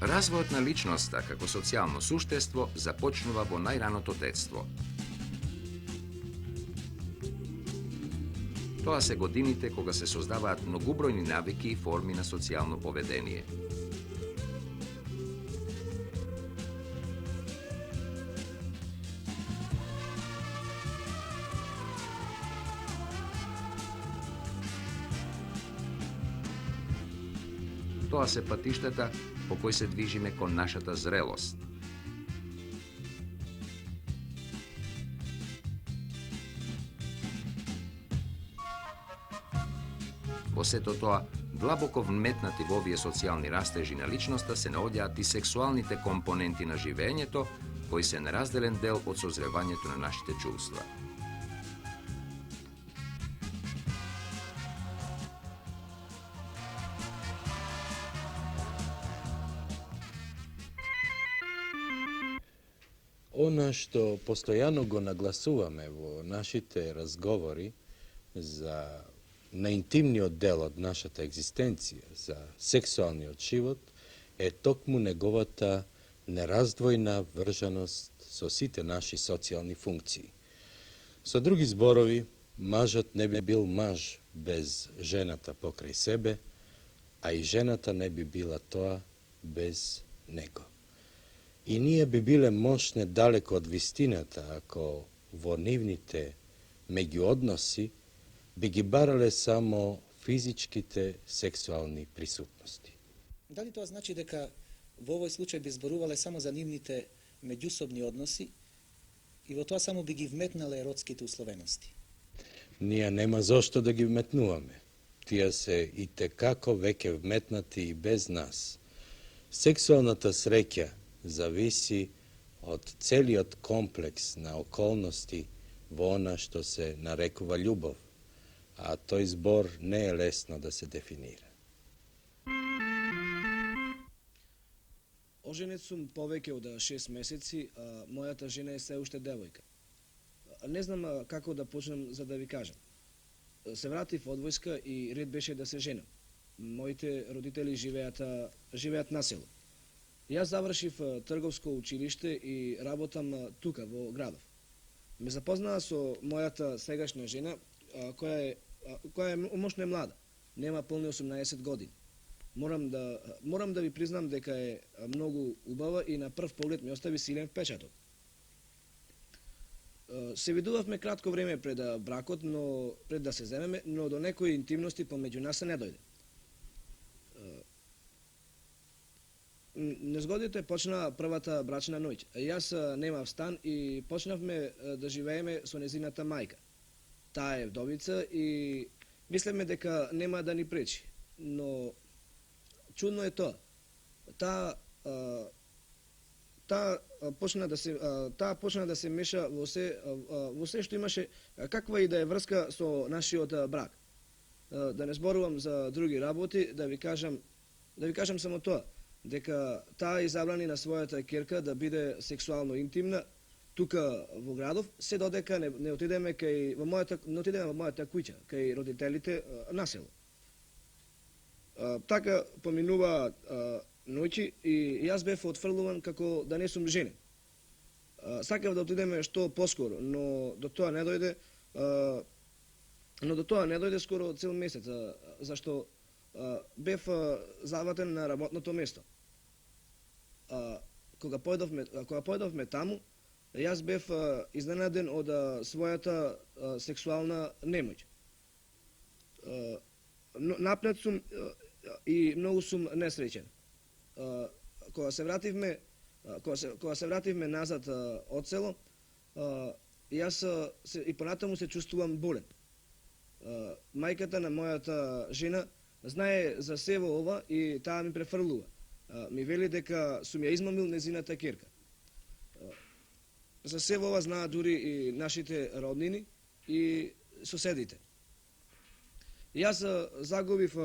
Razvojот на личноста како социјално суштество започнува во најраното детство. Тоа се годините кога се создаваат многубројни навики и форми на социјално поведение. Тоа се патиштата по кои се движиме кон нашата зрелост. Во сето тоа, длабоко вметнати во овие социјални растежи на личноста се наоѓаат и сексуалните компоненти на живеењето, кои се неразделен дел од созревањето на нашите чувства. Она што постојано го нагласуваме во нашите разговори за најинтимниот дел од нашата екзистенција, за сексуалниот живот, е токму неговата нераздвојна вржаност со сите наши социјални функции. Со други зборови, мажот не би бил маж без жената покрај себе, а и жената не би била тоа без него. И ние би биле мошне далеко од вистината ако во нивните меѓуодноси би ги барале само физичките сексуални присутности. Дали тоа значи дека во овој случај би зборувале само за нивните меѓусобни односи и во тоа само би ги вметнале еротските условености? Ние нема зошто да ги вметнуваме. Тие се и текако веќе вметнати и без нас. Сексуалната среќа зависи од целиот комплекс на околности во она што се нарекува љубов, а тој збор не е лесно да се дефинира. Оженет сум повеќе од 6 месеци, а мојата жена е се уште девојка. Не знам како да почнам за да ви кажам. Се вратив од војска и ред беше да се женам. Моите родители живеат на село. Јас завршив трговско училиште и работам тука во градов. Ме запознаа со мојата сегашна жена, која е мошно млада, нема полни 18 години. Морам да ви признам дека е многу убава и на прв поглед ми остави силен впечаток. Се видувавме кратко време пред бракот, но пред да се земеме, но до некои интимности помеѓу нас се не дојде. Незгодите почна првата брачна ноќ. Јас немав стан и почнавме да живееме со незината мајка. Таа е вдовица и мислеме дека нема да ни пречи. Но чудно е тоа. Таа почна да се меша во се што имаше каква и да е врска со нашиот брак. Да не зборувам за други работи, да ви кажам само тоа, дека таа забрани на својата ќерка да биде сексуално интимна тука во градов, се додека не отидеме во мојата куќа, кај родителите на село. Така поминуваат ноќи и јас бев отфрлуван како да не сум женен. Сакав да отидеме што поскоро, но до тоа не дојде скоро цел месец, зашто бев заватен на работното место. Кога појдовме таму, јас бев изненаден од својата сексуална немоќ. Напнет сум и многу сум несреќен. Кога се вративме назад од село, јас и понатаму се чувствувам болен. Мајката на мојата жена знае за се во ова и таа ми префрлува. Ми вели дека сум ја измамил незината ќерка. За се во ова знаат дури и нашите роднини и соседите. Јас загубив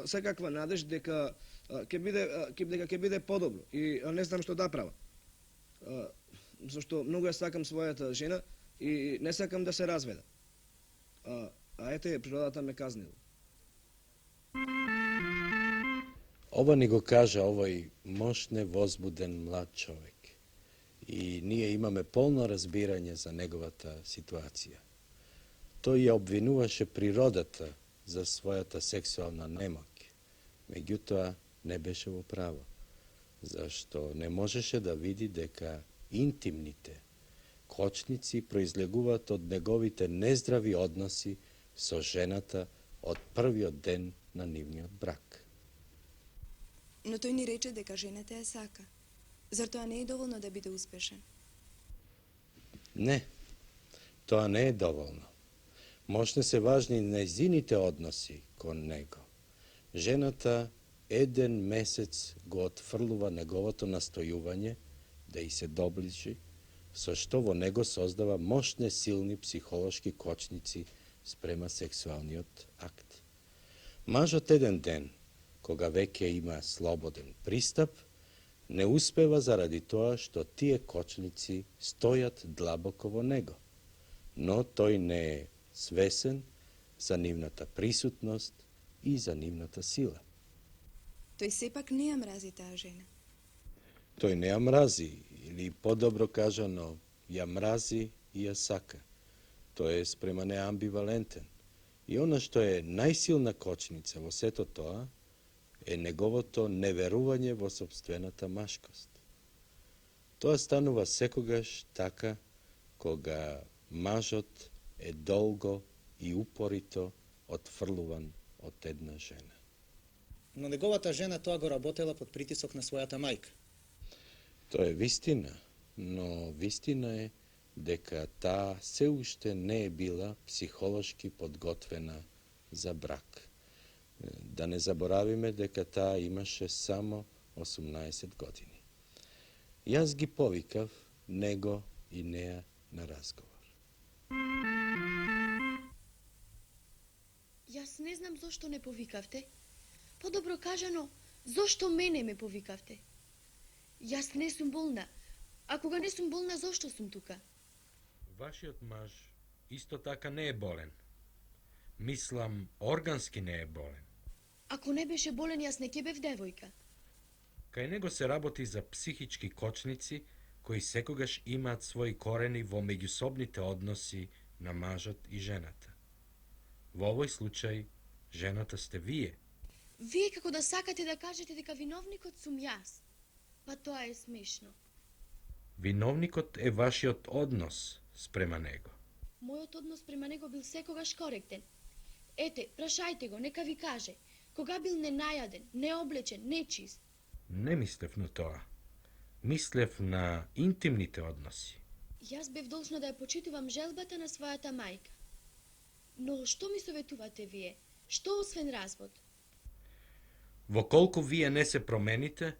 секаква надеж дека ќе биде подобро и не знам што да правам. Зашто многу ја сакам својата жена и не сакам да се разведа. А ете, природата ме казнила. Ова ни го кажа овој мощне возбуден млад човек. И ние имаме полно разбирање за неговата ситуација. Тој ја обвинуваше природата за својата сексуална немоќ. Меѓутоа, не беше во право, зашто не можеше да види дека интимните кочници произлегуваат од неговите нездрави односи со жената од првиот ден на нивниот брак. Но тој ни рече дека жената ја сака. Зар тоа не е доволно да биде успешен? Не, тоа не е доволно. Можне се важни нејзините односи кон него. Жената еден месец го отфрлува неговото настојување да и се доближи, со што во него создава мощне силни психолошки кочници спрема сексуалниот акт. Мажот еден ден, кога веќе има слободен пристап, не успева заради тоа што тие кочници стојат длабоко во него, но тој не е свесен за нивната присутност и за нивната сила. Тој сепак не ја мрази таа жена. Тој не ја мрази, или подобро кажано, ја мрази и ја сака. Тој е спрема неа амбивалентен. И она што е најсилна кочница во сето тоа е неговото неверување во сопствената машкост. Тоа станува секогаш така кога мажот е долго и упорито отфрлуван од една жена. Но неговата жена тоа го работела под притисок на својата мајка. Тоа е вистина, но вистина е дека таа се уште не е била психолошки подготвена за брак. Да не заборавиме дека таа имаше само 18 години. Јас ги повикав него и неа на разговор. Јас не знам зошто не повикавте. Подобро кажано, зошто мене ме повикавте? Јас не сум болна. А кога не сум болна, зошто сум тука? Вашиот маж исто така не е болен. Мислам, органски не е болен. Ако не беше болен, јас не ќе бев девојка. Кај него се работи за психички кочници кои секогаш имаат своји корени во меѓусобните односи на мажот и жената. Во овој случај, жената сте вие. Вие како да сакате да кажете дека виновникот сум јас. Па тоа е смешно. Виновникот е вашиот однос спрема него. Мојот однос према него бил секогаш коректен. Ете, прашајте го, нека ви каже. Кога бил ненајаден, необлечен, нечист? Не мислев на тоа. Мислев на интимните односи. Јас бев должна да ја почитувам желбата на својата мајка. Но што ми советувате вие? Што освен развод? Во колку вие не се промените,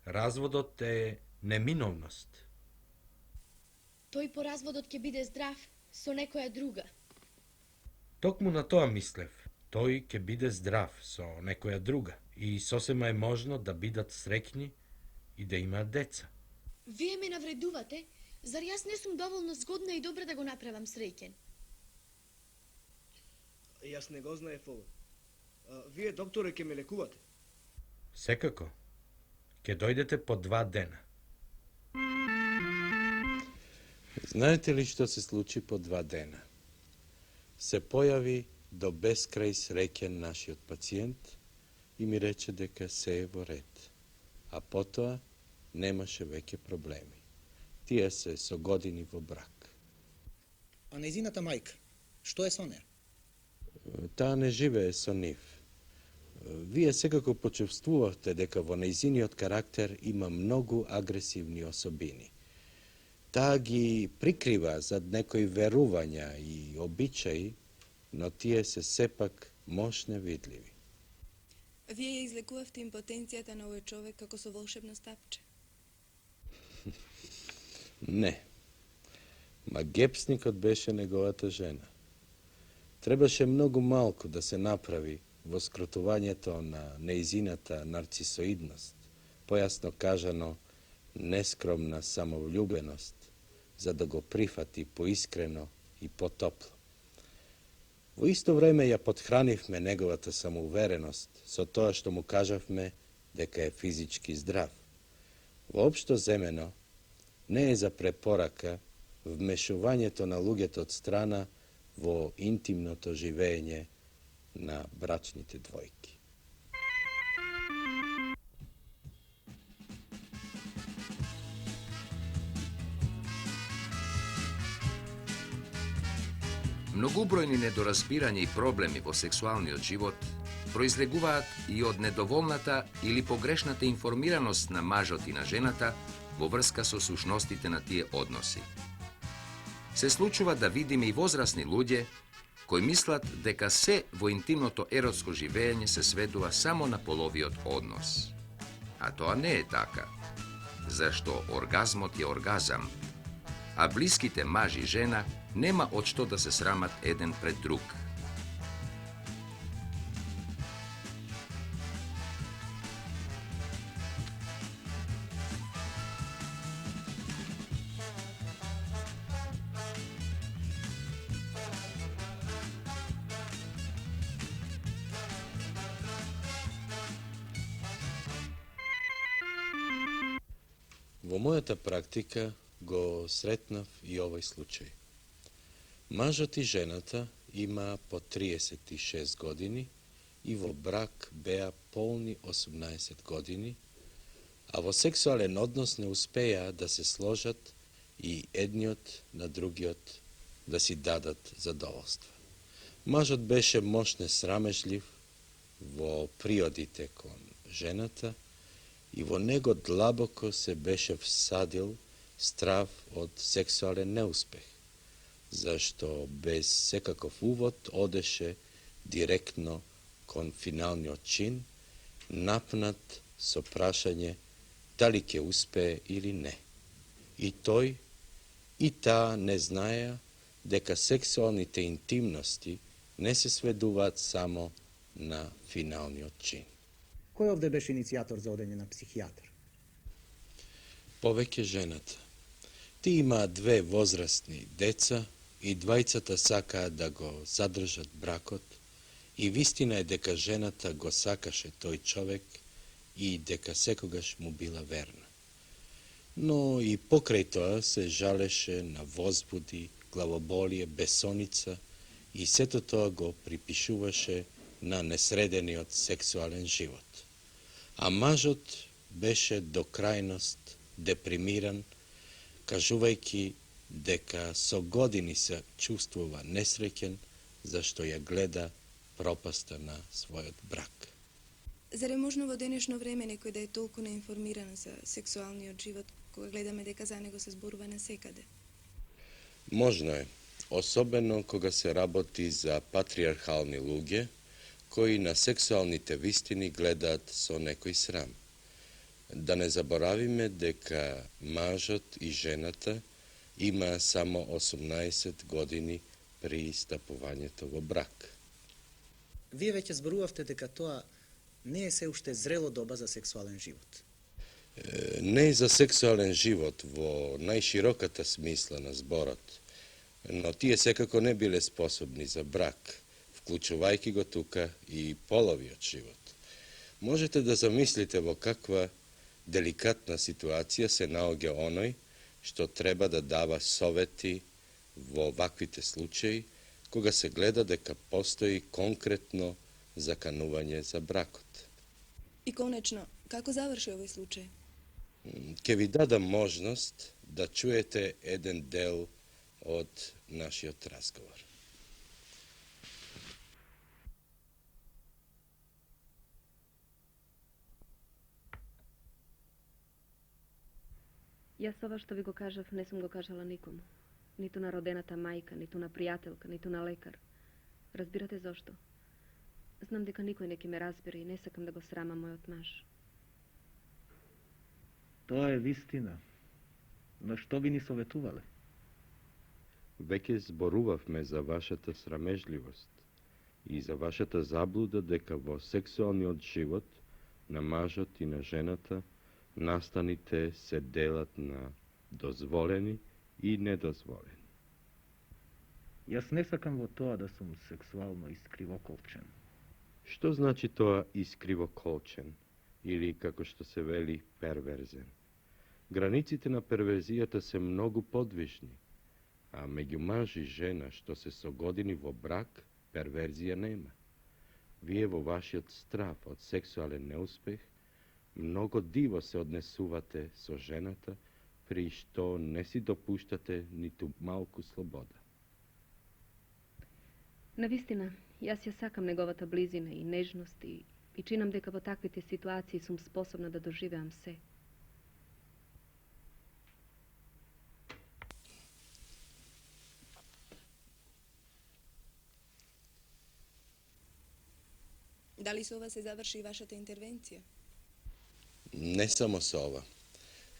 разводот е неминовност. Тој по разводот ќе биде здрав со некоја друга. Токму на тоа мислев. Тој ќе биде здрав со некоја друга и сосема е можно да бидат среќни и да имаат деца. Вие ме навредувате, зар јас не сум доволно згодна и добра да го направам среќен? Јас не го знаев ово. Вие, докторе, ќе ме лекувате? Секако. Ќе дојдете по 2 дена. Знаете ли што се случи по 2 дена? Се појави до бескрај среќен нашиот пациент и ми рече дека се е во ред. А потоа немаше веќе проблеми. Тие се со години во брак. А нејзината мајка, што е со неа? Таа не живее со нив. Вие секако почувствувавте дека во нејзиниот карактер има многу агресивни особини. Таа ги прикрива зад некои верувања и обичаи, но тие се сепак мощне видливи. Вие ја излекувавте импотенцијата на овој човек како со волшебно стапче. Не. Магепсникот беше неговата жена. Требаше многу малку да се направи во скрутувањето на нејзината нарцисоидност, појасно кажано нескромна самовљубеност, за да го прифати поискрено и потопло. Во исто време ја подхранивме неговата самоувереност со тоа што му кажавме дека е физички здрав. Воопшто земено, не е за препорака вмешувањето на луѓето од страна во интимното живење на брачните двојки. Многубројни недоразбирања и проблеми во сексуалниот живот произлегуваат и од недоволната или погрешната информираност на мажот и на жената во врска со сушностите на тие односи. Се случува да видиме и возрастни луѓе кои мислат дека се во интимното еротско живење се сведува само на половиот однос. А тоа не е така, зашто оргазмот е оргазам, а блиските маж и жена нема од што да се срамат еден пред друг. Во мојата практика го сретнав и овој случај. Мажот и жената има по 36 години и во брак беа полни 18 години, а во сексуален однос не успеа да се сложат и едниот на другиот да си дадат задоволство. Мажот беше мошне срамежлив во приодите кон жената и во него длабоко се беше всадил страв од сексуален неуспех, зашто без секаков увод одеше директно кон финалниот чин, напнат со прашање дали ќе успее или не. И тој и таа не знаеа дека сексуалните интимности не се сведуваат само на финалниот чин. Кој овде беше иницијатор за одење на психијатар? Повеќе жената. Ти имаат две возрастни деца и двајцата сакаат да го задржат бракот и вистина е дека жената го сакаше тој човек и дека секогаш му била верна. Но и покрај тоа се жалеше на возбуди, главоболие, бесоница и сето тоа го припишуваше на несредениот сексуален живот. А мажот беше до крајност депримиран, кажувајќи дека со години се чувствува несреќен зашто ја гледа пропаста на својот брак. Зар е можно во денешно време некој да е толку неинформиран за сексуалниот живот, кога гледаме дека за него се зборува насекаде? Можно е, особено кога се работи за патриархални луѓе, кои на сексуалните вистини гледаат со некој срам. Да не заборавиме дека мажот и жената има само 18 години при стапувањето во брак. Вие веќе зборувавте дека тоа не е се уште зрело доба за сексуален живот. Не е за сексуален живот во најшироката смисла на зборот, но тие секако не биле способни за брак, вклучувајќи го тука и половиот живот. Можете да замислите во каква деликатна ситуација се наоѓа оној што треба да дава совети во ваквите случаи, кога се гледа дека постои конкретно заканување за бракот. И конечно, како заврши овој случај? Ке ви дадам можност да чуете еден дел од нашиот разговор. Јас ова што ви го кажав не сум го кажала никому. Ниту на родената мајка, ниту на пријателка, ниту на лекар. Разбирате зошто? Знам дека никој не ќе ме разбере и не сакам да го срамам мојот маж. Тоа е вистина. Но што би ни советувале? Веќе зборувавме за вашата срамежливост и за вашата заблуда дека во сексуалниот живот на мажот и на жената настаните се делат на дозволени и недозволени. Јас не сакам во тоа да сум сексуално искривоколчен. Што значи тоа искривоколчен? или, како што се вели, перверзен. Границите на перверзијата се многу подвижни, а меѓу маж и жена што се со години во брак, перверзија нема. Вие во вашиот страв од сексуален неуспех многу диво се однесувате со жената, при што не си допуштате ниту малку слобода. Навистина, јас ја сакам неговата близина и нежност и чинам дека во таквите ситуации сум способна да доживеам се. Дали со ова се заврши и вашата интервенција? Не само со ова.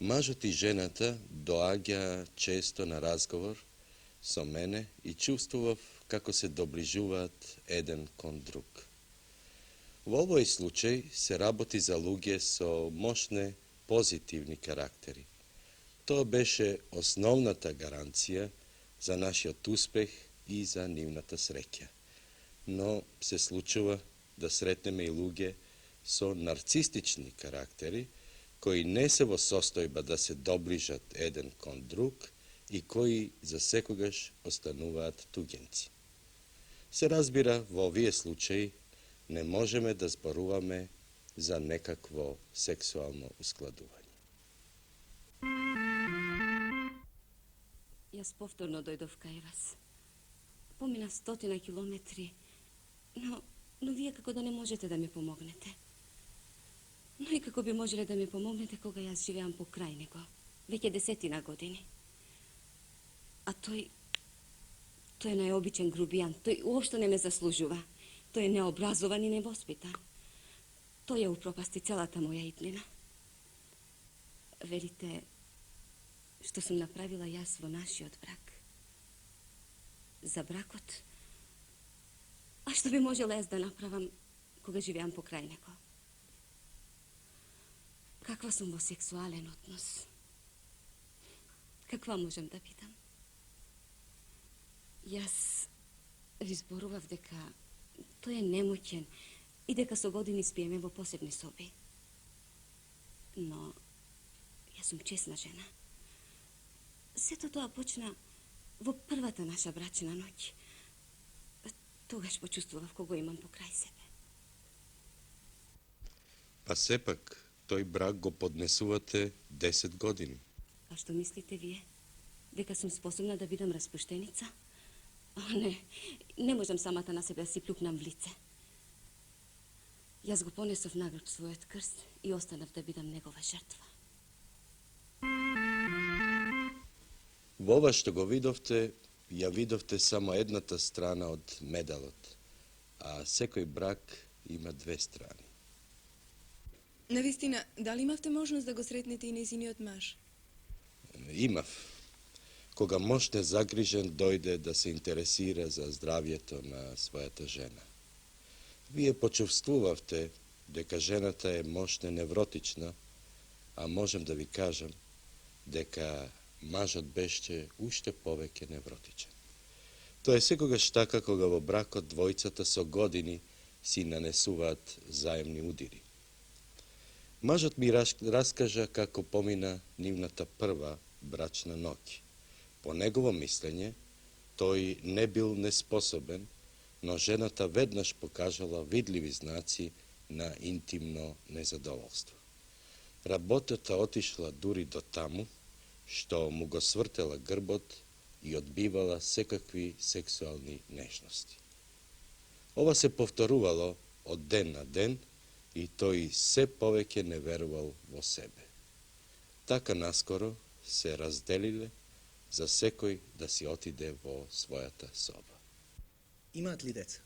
Мажот и жената доаѓа често на разговор со мене и чувствував како се доближуваат еден кон друг. Во овој случај се работи за луѓе со мощне позитивни карактери. Тоа беше основната гаранција за нашиот успех и за нивната среќа. Но се случува да сретнеме и луѓе со нарцистични карактери, кои не се во состојба да се доближат еден кон друг и кои за секогаш остануваат туѓенци. Се разбира, во овие случаи не можеме да зборуваме за некакво сексуално ускладување. Јас повторно дојдов кај вас. Помина 100 километри, но вие како да не можете да ми помогнете. Но и како би можеле да ми помогнете кога јас живеам покрај него, веќе 10 години. А тој е најобичен грубијан, тој уопшто не ме заслужува. Тој е необразован и невоспитан. Тој ја упропасти целата моја иднина. Верите што сум направила јас во нашиот брак? За бракот? А што би можела јас да направам кога живеам покрај него? Каква сум во сексуален однос? Каква можам да бидам? Јас ви зборував дека тој е немоќен и дека со години спиеме во посебни соби. Но јас сум честна жена. Сето тоа почна во првата наша брачна ноќ. Тогаш почувствував кого имам покрај себе. Па сепак, тој брак го поднесувате 10 години. А што мислите вие? Дека сум способна да бидам распуштеница? Не можам самата на себе да си плюкнам в лице. Јас го понесов на грб својот крст и останав да бидам негова жртва. Во ова што го видовте, ја видовте само едната страна од медалот, а секој брак има две страни. Навистина, дали имавте можност да го сретнете и нејзиниот маж? Имав. Кога муж незагрижен дојде да се интересира за здравјето на својата жена. Вие почувствувавте дека жената е мощно невротична, а можем да ви кажам дека мажот беше уште повеќе невротичен. Тоа е секогаш така кога во бракот двојцата со години си нанесуваат заемни удири. Мажот ми раскажа како помина нивната прва брачна ноќ. По негово мислење, тој не бил неспособен, но жената веднаш покажала видливи знаци на интимно незадоволство. Работата отишла дури до таму, што му го свртела грбот и одбивала секакви сексуални нежности. Ова се повторувало од ден на ден и тој се повеќе не верувал во себе. Така наскоро се разделиле за секој да си отиде во својата соба. Имаат ли деца?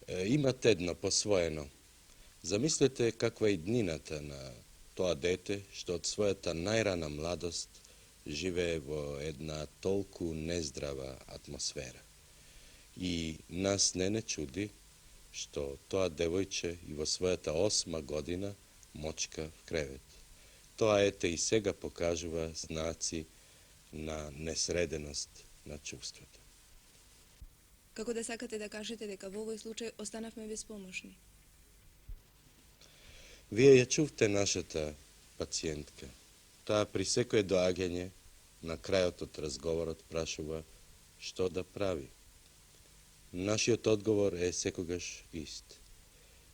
Имат едно посвоено. Замислете каква е иднината на тоа дете што од својата најрана младост живее во една толку нездрава атмосфера. И нас не чуди што тоа девојче и во својата 8 година мочка в кревет. Тоа ете и сега покажува знаци на несреденост на чувствата. Како да сакате да кажете дека во овој случај останавме безпомошни? Вие ја чувте нашата пациентка. Таа при секое доаѓање, на крајот од разговорот прашува што да прави. Нашиот одговор е секогаш ист.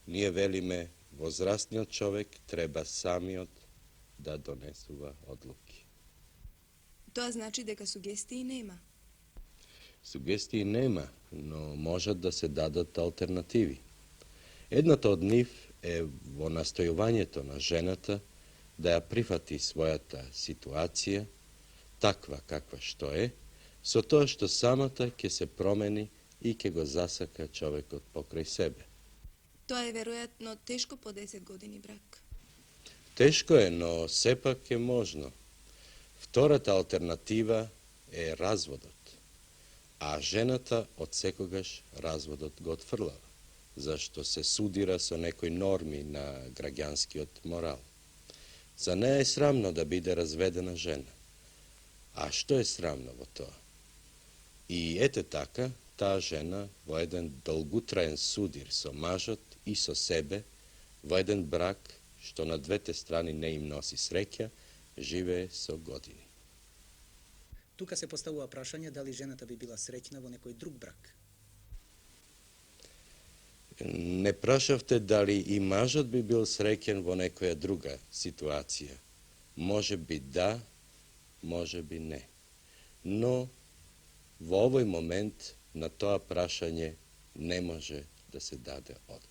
Ние велиме, возрастниот човек треба самиот да донесува одлуки. Тоа значи дека сугестии нема. Сугестии нема, но можат да се дадат алтернативи. Едната од нив е во настојувањето на жената да ја прифати својата ситуација, таква каква што е, со тоа што самата ќе се промени и ќе го засака човекот покрај себе. Тоа е веројатно тешко по 10 години брак. Тешко е, но сепак е можно. Втората алтернатива е разводот. А жената од секогаш разводот го отфрлава, зашто се судира со некои норми на граѓанскиот морал. За неа е срамно да биде разведена жена. А што е срамно во тоа? И ете така, таа жена во еден долгутраен судир со мажот и со себе, во еден брак што на двете страни не им носи среќа, живее со години. Тука се поставува прашање дали жената би била среќна во некој друг брак. Не прашавте дали и мажот би бил среќен во некоја друга ситуација. Може би да, може би не. Но во овој момент на тоа прашање не може да се даде одговор.